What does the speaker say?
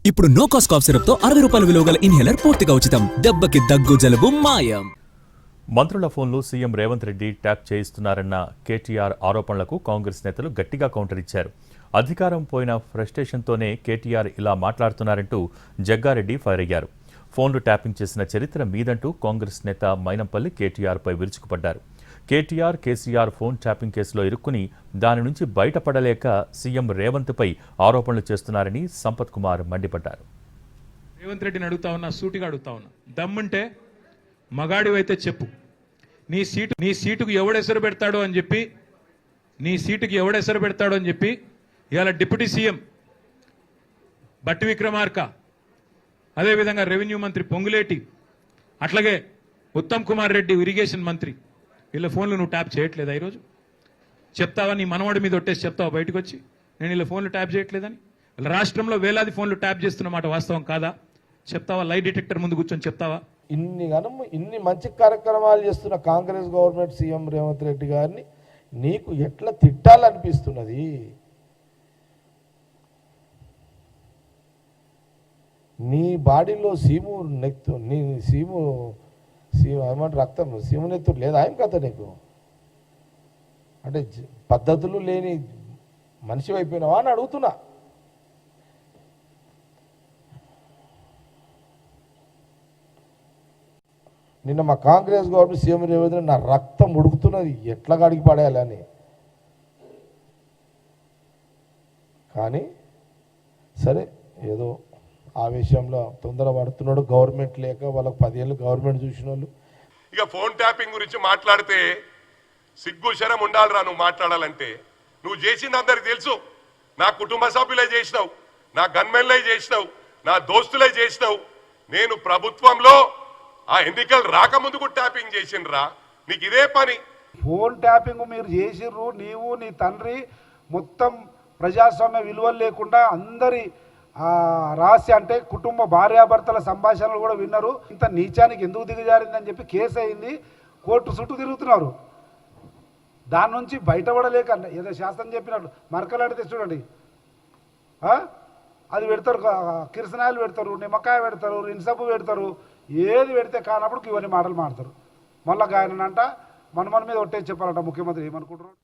ఇప్పుడు no cost cough syrup తో 60 రూపాయల విలువ గల ఇన్హేలర్ పూర్తిగా ఉచితం. దెబ్బకి దగ్గు జలుబు మాయం. మంత్రుల ఫోన్లు సీఎం రేవంత్ రెడ్డి ట్యాప్ చేయిస్తున్నారన్న కేటీఆర్ ఆరోపణలకు కాంగ్రెస్ నేతలు గట్టిగా కౌంటర్ ఇచ్చారు. అధికారం పోయిన ఫ్రస్ట్రేషన్తోనే కేటీఆర్ ఇలా మాట్లాడుతున్నారంటూ జగ్గారెడ్డి ఫైర్ అయ్యారు. ఫోన్లు ట్యాపింగ్ చేసిన చరిత్ర మీదంటూ కాంగ్రెస్ నేత మైనంపల్లి కేటీఆర్పై విరుచుకుపడ్డారు. కేటీఆర్, కేసీఆర్ ఫోన్ ట్యాపింగ్ కేసులో ఇరుక్కుని దాని నుంచి బయటపడలేక సీఎం రేవంత్పై ఆరోపణలు చేస్తున్నారని సంపత్ కుమార్ మండిపడ్డారు. రేవంత్ రెడ్డిని అడుగుతా ఉన్నా, సూటిగా అడుగుతా ఉన్నా, దమ్ముంటే మగాడివైతే చెప్పు, నీ సీటుకు ఎవడెసరు పెడతాడో అని చెప్పి ఇవాళ డిప్యూటీ సీఎం బట్టి విక్రమార్క, అదేవిధంగా రెవెన్యూ మంత్రి పొంగులేటి, అట్లాగే ఉత్తమ్ కుమార్ రెడ్డి ఇరిగేషన్ మంత్రి, వీళ్ళ ఫోన్లు నువ్వు ట్యాప్ చేయట్లేదా? ఈరోజు చెప్తావా? నీ మనవాడి మీద ఒట్టేసి చెప్తావా బయటకు వచ్చి నేను వీళ్ళ ఫోన్లు ట్యాప్ చేయట్లేదని? వీళ్ళ రాష్ట్రంలో వేలాది ఫోన్లు ట్యాప్ చేస్తున్నమాట వాస్తవం కాదా? చెప్తావా? లై డిటెక్టర్ ముందు కూర్చొని చెప్తావా? ఇన్ని మంచి కార్యక్రమాలు చేస్తున్న కాంగ్రెస్ గవర్నమెంట్ సీఎం రేవంత్ రెడ్డి గారిని నీకు ఎట్లా తిట్టాలనిపిస్తున్నది? నీ బాడీలో సీము నెత్తు, నీ సీము ఏమంటే రక్తం సీము నెత్తు లేదా ఏం కథ నీకు? అంటే పద్ధతులు లేని మనిషి అయిపోయినావా అని అడుగుతున్నా. నిన్న మా కాంగ్రెస్ గవర్నమెంట్ సీఎం రేవంత్ రెడ్డి నా రక్తం ఉడుకుతున్నది, ఎట్లా గడికి పడేయాలని. కానీ సరే, ఏదో ఆవేశంలో తొందర పడుతున్నాడు. గవర్నమెంట్ లేక వాళ్ళకి 10 ఏళ్ళు గవర్నమెంట్ చూసిన వాళ్ళు ఇక ఫోన్ ట్యాపింగ్ గురించి మాట్లాడితే సిగ్గు శరం ఉండాలిరా. నువ్వు మాట్లాడాలంటే నువ్వు చేసింది అందరికి తెలుసు. నా కుటుంబ సభ్యులే చేసినావు, నా గన్మెన్లే చేసినావు, నా దోస్తులే చేసినావు. నేను ప్రభుత్వంలో ఆ ఎన్నికలు రాకముందుకు ట్యాపింగ్ చేసిండ్రా. నీకు ఇదే పని. ఫోన్ ట్యాపింగ్ మీరు చేసిర్రు, నీవు నీ తండ్రి. మొత్తం ప్రజాస్వామ్య విలువలు లేకుండా అందరి రహస్య అంటే కుటుంబ భార్యాభర్తల సంభాషణలు కూడా విన్నారు. ఇంత నీచానికి ఎందుకు దిగజారిందని చెప్పి కేసు అయింది, కోర్టు చుట్టూ తిరుగుతున్నారు. దాని నుంచి బయటపడలేక ఏదో శాస్త్రం చెప్పినట్టు మరకలాడితే చూడండి, అది పెడతారు, కిరసనాయలు పెడతారు, నిమ్మకాయ పెడతారు, ఇన్సబ్బు పెడతారు. ఏది పెడితే కానప్పుడు ఇవన్నీ మాటలు మాడతారు. మళ్ళీ ఆయన అంట మన మీద ఒట్టేసి చెప్పాలంట ముఖ్యమంత్రి. ఏమనుకుంటున్నారు?